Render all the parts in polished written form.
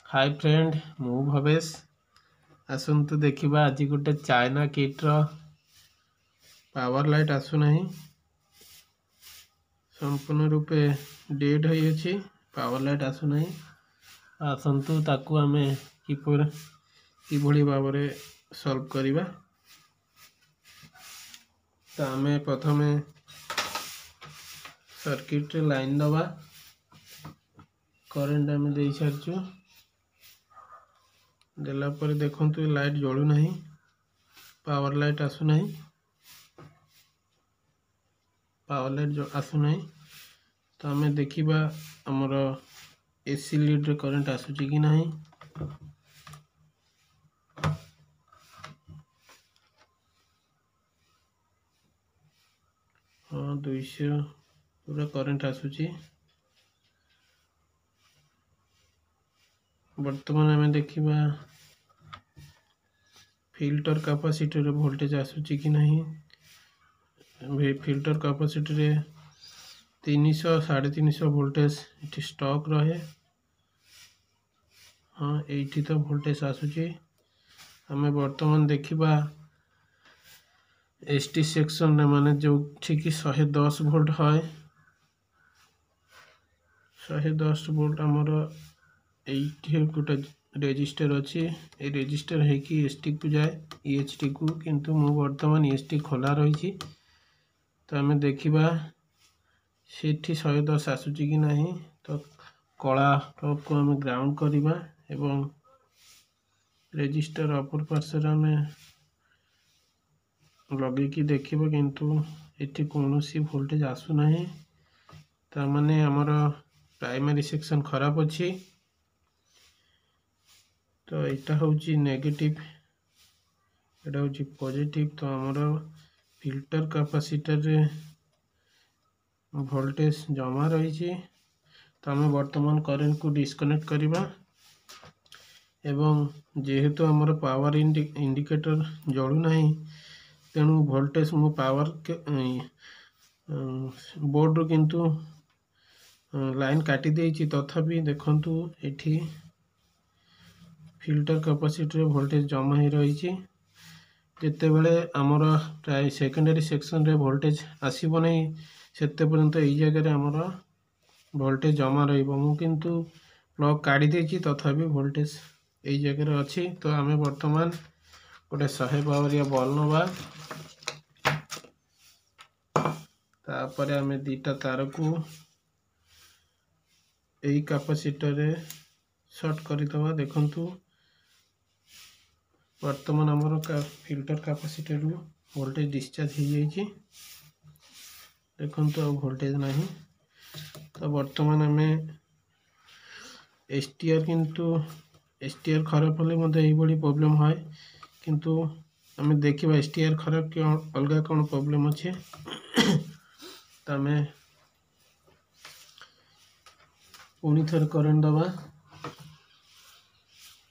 Hi friend मु भवेश आसतु देखा आज गोटे चाइना किट्र पावर लाइट आसुना संपूर्ण रूपे डेड होइए पावर लाइट आसुना आसतु ताकू आमे किभली भाव सॉल्व करिबा। तो आमे प्रथमे सर्किट रे लाइन दबा करंट आमे दे सारचु देला पर देखंतु लाइट जळू नाही पावर लाइट आसु नाही पावर लाइट आसु नाही। तो आमे देखिबा हमर एसी लीड रे करंट आसुची कि नाही। हाँ 200 पूरा करंट आसुची। वर्तमान आमे देखिबा फिल्टर कैपेसिटर रे वोल्टेज आसुची कि नहीं। फिल्टर कैपेसिटर रे 300 350 वोल्टेज इठी स्टॉक रहे। हाँ एठी तो वोल्टेज आसुची। हमें वर्तमान देखिबा एसटी सेक्शन रे माने जो ठीक 110 वोल्ट है 110 वोल्ट हमर एठी गोटे रेजिस्टर अच्छी ए रेजिस्टर है कि एसटी को जाए ईएचटी को किंतु मु वर्तमान ईएचटी खोला रही। तो आमे देखिबा सेठी 110 आसुची कि नहीं। तो कला टॉप को आमे ग्राउंड करिबा एवं रेजिस्टर अपर पार्श्व आमे लगे कि देखिबा किंतु एठी कोनोसी वोल्टेज आसु नहीं। ता माने हमर प्राइमरी सेक्शन खराब अछि। तो एटा होची नेगेटिव एटा होची पॉजिटिव। तो हमर फिल्टर कैपेसिटर रे वोल्टेज जमा रही छी। तो हमें वर्तमान करंट को डिस्कनेक्ट करिबा एवं जेहेतु हमर पावर इंडिकेटर जळू नहीं तेणु वोल्टेज मु पावर के बोर्ड किंतु लाइन काटी देछि। तथापि देखंतु एठी फिल्टर कैपेसिटर वोल्टेज जमा ही रही छी। जेते बेले हमर प्राय सेकेंडरी सेक्शन रे वोल्टेज आसीबो नहीं सेते पर्यंत एई जगह रे हमर वोल्टेज जमा रहिबो। मु किंतु प्लग काटी देछि तथापि वोल्टेज एई जगह रे अछि। तो हमें वर्तमान गोटे 100 पावर या बल्ब नबा तापर हमें दीटा तार को एई कैपेसिटर रे शॉर्ट करि दबा। देखंतु वर्तमान हमर फिल्टर कैपेसिटर रू वोल्टेज डिस्चार्ज हो जाइए। देखंतु अब वोल्टेज नहीं। तो वर्तमान हमें एसटीआर किंतु एसटीआर खराब होले मते एई बडी प्रॉब्लम है किंतु हमें देखिबा एसटीआर खराब के अलगा कोन प्रॉब्लम अछि। तो हमें पुनी थर करंट दबा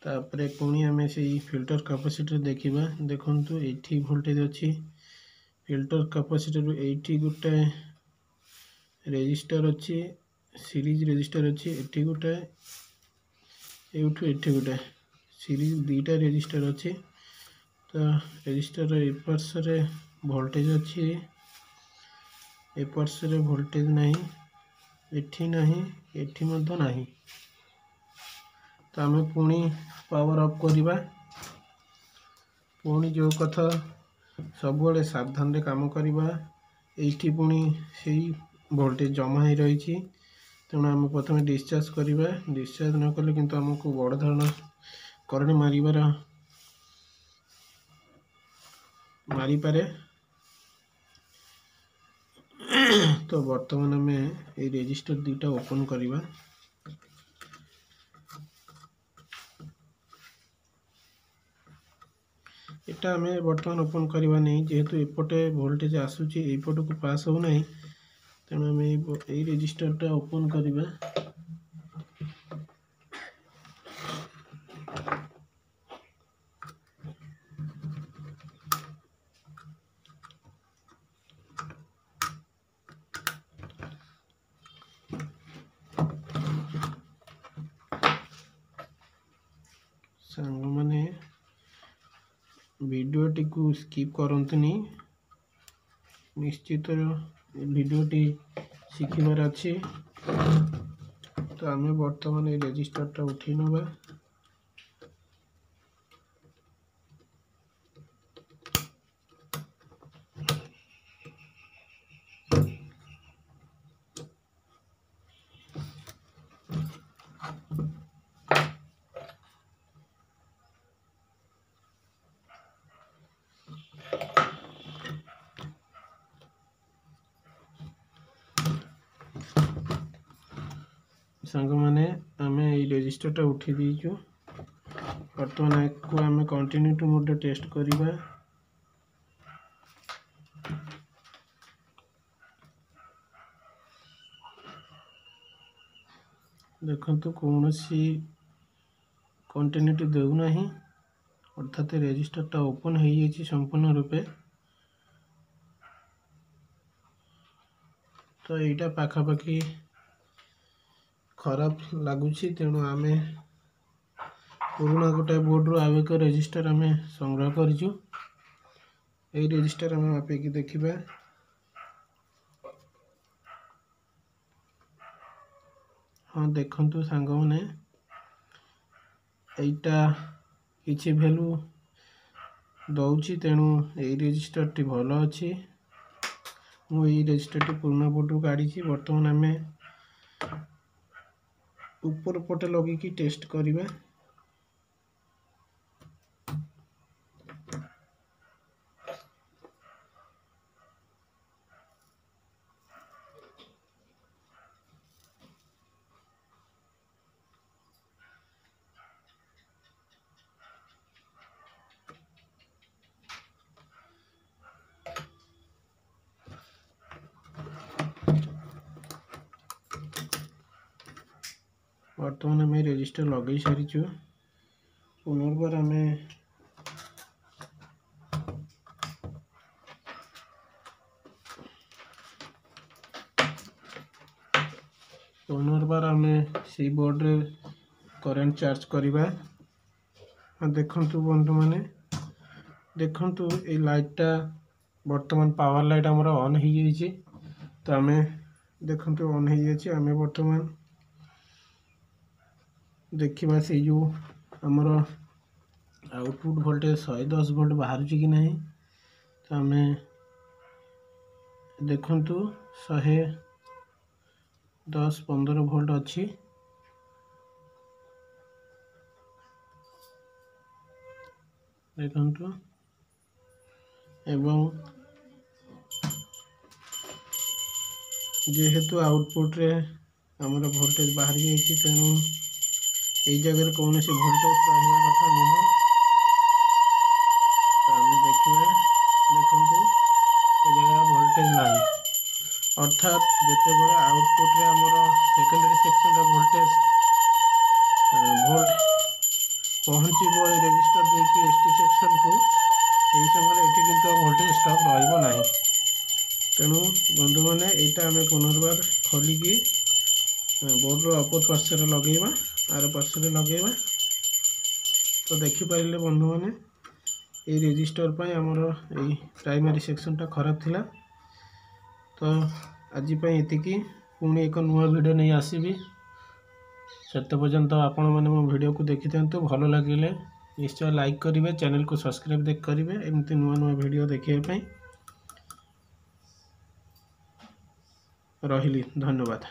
तापरे पुनी हमें से फिल्टर कैपेसिटर देखिबा। देखंतु एठी वोल्टेज अछि फिल्टर कैपेसिटर एठी गुटे रेजिस्टर अछि सीरीज रेजिस्टर अछि एठी गुटे एठू एठी गुटे सीरीज दीटा रेजिस्टर अछि। तो रेजिस्टर ए पार्श रे वोल्टेज अछि ए पार्श रे वोल्टेज नहीं एठी नहीं एठी मध्य नहीं। तो आमे पुणी पावर ऑफ करिबा पुणी जो कथा सब बड़े सावधान रे काम करिबा। एठी पुणी सेही वोल्टेज जमा ही रही छी तेणु आम प्रथम डिस्चार्ज करिबा। डिस्चार्ज न कले किंतु हमको बड़ धरण करंट मारी पारे। तो वर्तमान हमें ए रेजिस्टर दीटा ओपन करिबा। एटा हमें वर्तमान ओपन करवा नहीं जेहेतु एपटे वोल्टेज आसुची एपट को पास हो नहीं तेणु हमें ए रेजिस्टर टा ओपन करवा। सांग माने वीडियोटी को स्किप करंतुनी निश्चित वीडियोटी शिखिबार अच्छी। तो आम बर्तमान ये रजिस्टरटा उठे नवा। सांग माने आम ये रजिस्टरटा उठी दीचु। बर्तमान को आम कंटिन्यू मोड टेस्ट करिबा। देखंतु कौन सी कंटिन्यूटी देउ नाही, अर्थात रजिस्टरटा ओपन हो जाइए संपूर्ण रूपे। तो यहाँ पाखापाखि खराब लगुच, तेणु आम पुराना गोटे बोर्ड रू आव एक रजिस्टर आम संग्रह करूँ। यही रजिस्टर आम मापिकी देखा। हाँ देखंतु सांग माने एटा किछि वैल्यू दौची, तेणु यही रजिस्टर टी भल अच्छी। मुझे रजिस्टर टी पुराना बोर्ड रू काढ़ी। बर्तमान आम ऊपर पटे लगे टेस्ट करिबा। बर्तमान आम रजिस्टर लगे सारीचु। पुनर्बार आम सी बोर्ड रे करेंट चार्ज करिबा। हाँ देखंतु बंधु माने देखंतु ए लाइटटा बर्तमान पावर लाइट हमर ऑन हो जाइए। तो आम देखंतु ऑन हो जाइए। आम बर्तमान देखा से जो आमर आउटपुट वोल्टेज 110 वोल्ट बाहर कि नहीं। तो आम देखंतु 110-15 वोल्ट अच्छी। देखंतु एवं जेहेतु आउटपुट रे आमर वोल्टेज बाहर जाइए, तेणु यही जगह कौन सी वोल्टेज रहा कथा नुह। तो आम देखा देखु ये जगह वोल्टेज ना, अर्थात जितेबाला आउटपुट रे आमर सेकेंडरी सेक्शन रे वोल्टेज वोल्ट पहुँचब रजिस्टर देखिए एसटी सेक्शन को, यही समय ये किंतु वोल्टेज स्टॉप रहा। तेणु बंधु मैंने यहाँ आम पुनर्बार खोलिकी बोर्ड रो अपोज पार्श्व लगेगा, आर पार्श्व लगेगा। तो देखिपारे बंधु मैंने ये रजिस्टर पर आमर यही प्राइमरी सेक्शनटा खराब थिला। तो आज ये पुणी एक नुआ वीडियो नहीं आसबि। सेते पर्यंत आपण मैंने मो वीडियो को देखि था भल लगे निश्चय लाइक करेंगे, चैनल को सब्सक्राइब करेंगे एमती नुआ नुआ वीडियो देखिए। रही धन्यवाद।